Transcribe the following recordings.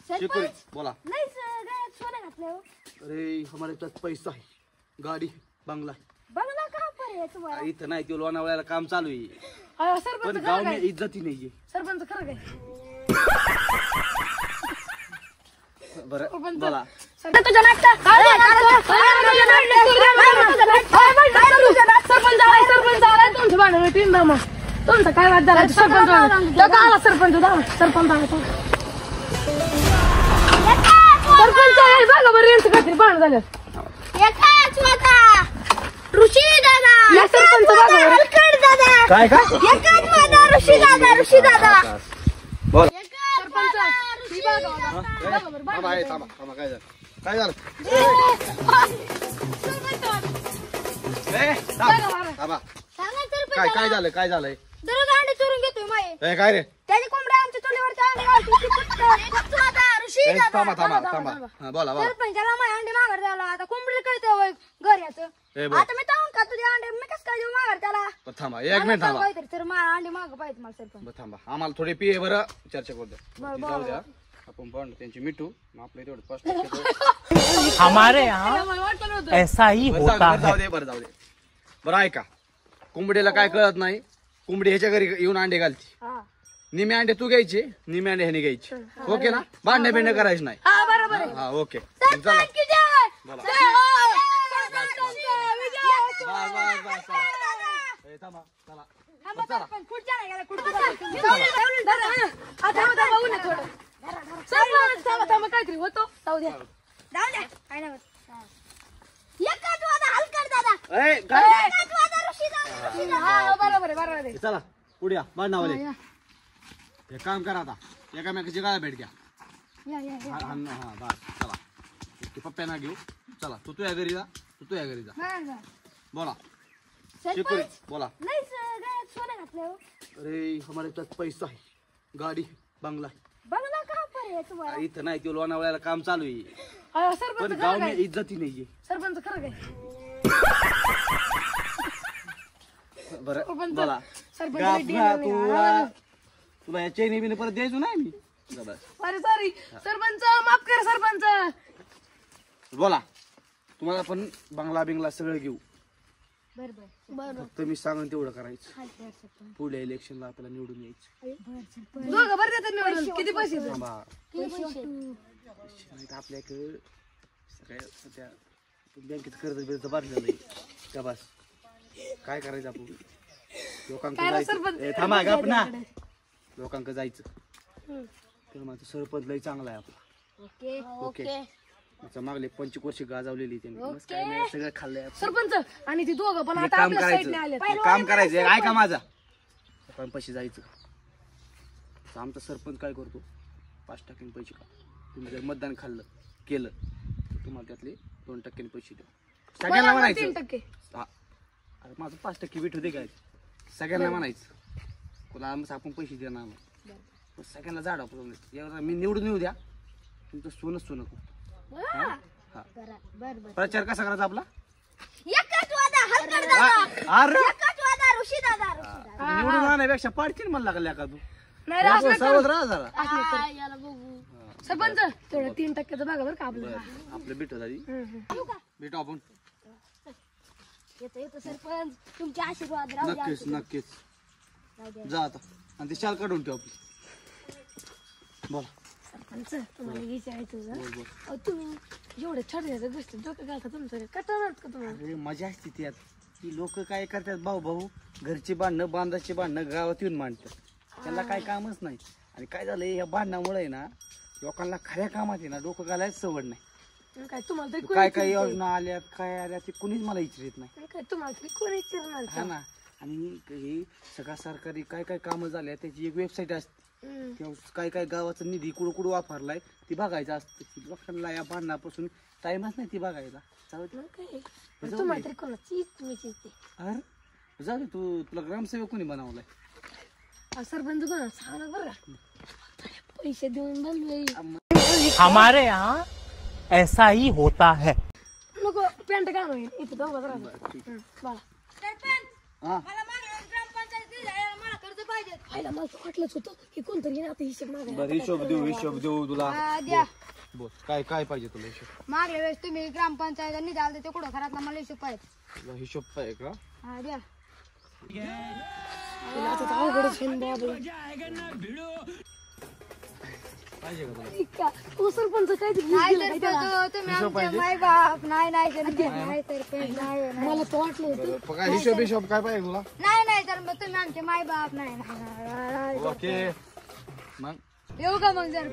सरपंच बोला। नहीं गळ्यात सोनं घातलं हो। अरे हमारे पास पैसा है, गाड़ी बंगला बंगला कहाँ पर है तुम्हारा? इथं नाही, तो लोणावळ्याला काम चालू आहे, हाँ, सरपंच पण खरं गाव काय? में इज्जत ही नाहीये। सरपंच खरं काय? बरं सरपंच बोला। सरपंच तुझ्या नाटका सरपंच आलाय तुमच्या भांडण तीन दामा तुमचं काय वाद झाला? सरपंच आला, सरपंच बघा बरं यांचं काहीतरी भांडण झालं। ऋषी दादा या सरपंच दादा काय काय ऋषी दादा बोल। सरपंच ही बघा थांबा थांबा, काय झालं? काय झालं? थांबा, काय झालं? काय झालंय? दररोज अंडे चोरून घेतोय माये काय रे? त्याची कोंबड्या आमच्या चुलीवरती अंडे घालते ऋषी थांबा हा, बोला बोला। सरपंचाला माय अंडे माघार द्यायला आता कोंबडी कळते घर याचं ए, बोल. आता मी ताऊन खातो ते अंडे मी कसं काय देऊ माघार त्याला? थांबा एक मिनिट थांबा, काहीतरी तर मला अंडे माग पाहिजे मला सरपंच बरं थांबा, आम्हाला थोडी पिये बरं चर्चा करू द्या। बरं, जाऊ द्या, आपण पण त्यांची मिठू मग आपलं तेवढं स्पष्ट हमारे यहाँ मला वाटलं नव्हतं ऐसा ही होता है। जाऊ दे बरं ऐका, कोंबडीला काय कळत नाही, कोंबडी ह्याच्या घरी येऊन अंडे घालते, हा निमे अंडे तू घ्यायचे, निमे अंडे ह्याने घ्यायचे, ओके ना? भांडणे बिंडणे करायचं नाही। हा बरोबर आहे हा ओके, चला सरपंच की जय बोला। जय हो सरपंचांचा विजय बस, चला. ए, थांबा, चला. थांबा सरपंच खुर्च्या नाही गेल्या खुर्च्या आता थांबा ऊन आहे थोडं सरपंच थांबा काहीतरी होतो जाऊ द्या काय नाही एकच वादा हलकट दादा ए, काय? एकच वादा ऋषी दादा हा बरोबर आहे चला पुढे या, भांडणावाले एक काम करा आता, एकामेकाची गाळा भेट घ्या। या हा बस चला, ते पप्प्यांना घेऊ, चला तू तुझ्या घरी जा, बरं बोला। सरपंच बोला। नाही गळ्यात सोनं घातलं हो। अरे हमारे पास पैसा है, गाड़ी बंगला बंगला कहाँ पर है तुम्हारा? इथं नाही, तो लोणावळ्याला काम चालू आहे, हाँ, पण सरपंच गाव खरं में काय? इज्जत ही नाहीये। सरपंच खरं काय? बरं सरपंच बोला। सरपंच गाप रेड्डी ना, आहे. तुला या चैनी बिनी परत द्यायचो नाही मी। जा बस. सॉरी सरपंच माफ कर सरपंच बोला, तुम्हाला पण बंगला बिंगला सगळं घेऊ, बरं फक्त मी सांगून तेवढं करायचं, पुढल्या इलेक्शनला आपल्याला निवडून यायचं। दोघं बरं देतात निवडून किती पैसे थांबा, नाही तर आपल्याकडे सगळ्या सध्या बँकेत कर्ज बिर्ज भरलेलं आहे, त्या बस काय करायचं आपण, लोकांकडे जायचं। ए, थांबा गप ना, लोकांकडे जायचं, तर माझं सरपंच लय चांगला आहे आपला, ओके? त्याच्या मागले 25 वर्ष गाजवलेली त्यांनी, बस काय नाही, सगळं खाल्लंय आपण। सरपंच आणि ती दोघं पण एक आता काम आपल्या साईडने आले करायचं, काम करायचं, ऐका माझा, आपण पैसे जायचं, तर आमचा सरपंच काय करतो, 5% पैसे का, तुम्ही जर मतदान केलं तर तुम्हाला त्यातले 2% पैसे द्या, सगळ्यांना म्हणायचं। 3%. हा, अरे माझं 5% भेट होते काय, सगळ्यांना म्हणायचं, कोणाला मग आपण पैसे देणार नाही, पण सगळ्यांना झाड मी निवडून येऊ द्या, तुमचं सोनं हा. प्रचार कसा करायचा आपला? एकच वादा हलकट दादा अरे एकच वादा ऋषी दादा निवडून आणण्यापेक्षा पाडतील मला लागल्या का तू, नाही रे, असलं सावध राहा जरा। याला बघू सरपंच तेवढं 3% बघा बरं का आपलं आपलं भेटू दादी, भेटू आपण येतो सरपंच तुमचे आशीर्वाद राहू द्या. नक्कीच जा आता, आणि ते शाल काढून ठेव आपली, बोला। सरपंच तुम्हाला विचारायचं होतं, तुम्ही एवढे छोटे गोष्टी डोकं घालता तुमचं कटणार का तुम्हाला? अरे मजा असते त्यात, ती लोक काय करतात, भाऊ घरची भांडणं बांधाची भांडणं गावात येऊन मांडतात, त्यांना काय कामच नाही, आणि काय झालंय या भांडणामुळे ना लोकांना खऱ्या कामात आहे ना डोकं घालायच सवड नाही, काय तुम्हाला तरी काय काय योजना आल्यात काय आल्या ते कुणीच मला विचारित नाही, काय तुम्हाला तरी कोणी विचारणार हा ना। आणि हे सगळ्या सरकारी काय काय कामं झाल्या त्याची एक वेबसाईट असते, काय काय गावाचा निधी कुठं वापरलाय ती बघायचं असतं, लोकांना या भांडणापासून टाइमच नाही ती बघायला, तुम्हाला तरी कोणाची तुम्ही चिंते अरे जाऊ दे, तुला ग्रामसेवक कोणी बनवलाय? सरपंच कोणा सांगा बरं पैसे देऊन बनवे हमारे यहाँ ऐसा ही होता है। नको पॅन्ट घालून येईल इथे दोघं राहतो. हा मला मागे ग्रामपंचायत मला कर्ज पाहिजे, आईला मला तर वाटलंच होतं की कोणतरी येणार आता हिशोब मागायला. बरं हिशोब देऊ तुला. द्या. बोल काय पाहिजे तुला हिशोब? मागल्या वेळेस तुम्ही ग्रामपंचायत निधी आलता ते कुठं घरातला मला हिशोब पाहिजे. तुला हिशोब पाहिजे का? हा द्या. तिला आता तर अवघडच आहे ना बाबा. पाहिजे का तुला? इतका. ओ सरपंच काय ते हिशोब पाहिजे? नाही सरपंच नाही. मला तर वाटलं होतं. काय हिशोब काय पाहिजे तुला? नाही तर मग तुम्ही आमचे माय बाप नाही. ओके मग येऊ का मग जर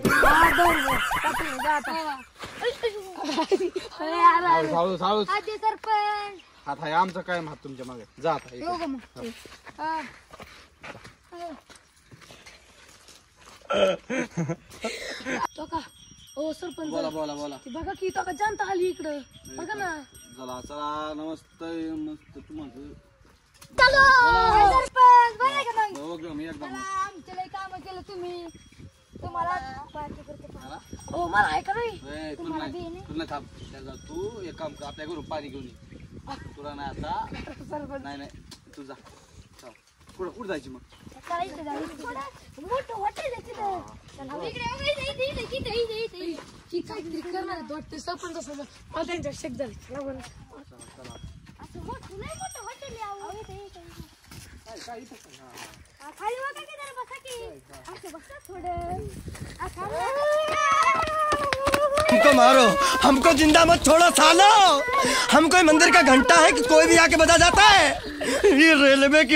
साळूस आधी सरपंच हात आहे आमचं काय हात तुमच्या मागे जा आता येऊ का मग हा. तो का ओ सरपंच बोला ती बघा की तो का जनता आली इकडं बघा ना. चला नमस्ते तू माझं सरपंच बरं आहे का मग मी एकदम आमचे लय काम केलं तुम्ही तुम्हाला पार्टी करते. ओ मला आहे का नाही तुम्हाला बी नाही. तुला थांब तू एक काम कर आपल्या घरून पाणी घेऊन ये. तुला नाही आता सरपंच नाही तू जा कुठं जायची मग? करायचं मोठं हॉटेल आहे तिथं. ही काहीतरी करणार आहेत वाटतं सरपंच असं मला त्यांच्या शेक झाले. खाली बघा की जरा बसा की असं बसा थोडं. हमको मारो, हमको जिंदा मत छोड़ो सालो। हम कोई मंदिर का घंटा है कि कोई भी आके बजा जाता है। ये रेलवे की